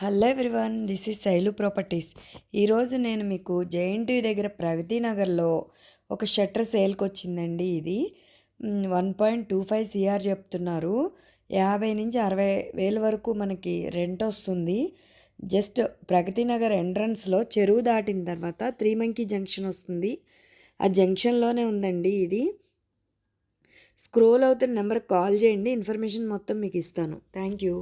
Hello everyone, this is Shailu properties. ఈరోజు నేను మీకు జేఎన్టీయూ దగ్గర ప్రగతి నగర్లో ఒక షట్టర్ సేల్కి వచ్చిందండి. ఇది 1.25 సిఆర్ చెప్తున్నారు. 50 నుంచి 60 వేల వరకు మనకి రెంట్ వస్తుంది. జస్ట్ ప్రగతి నగర్ ఎంట్రన్స్లో చెరువు దాటిన తర్వాత త్రీమంకి జంక్షన్ వస్తుంది. ఆ జంక్షన్లోనే ఉందండి ఇది. స్క్రోల్ అవుతున్న నెంబర్కి కాల్ చేయండి, ఇన్ఫర్మేషన్ మొత్తం మీకు ఇస్తాను. Thank you.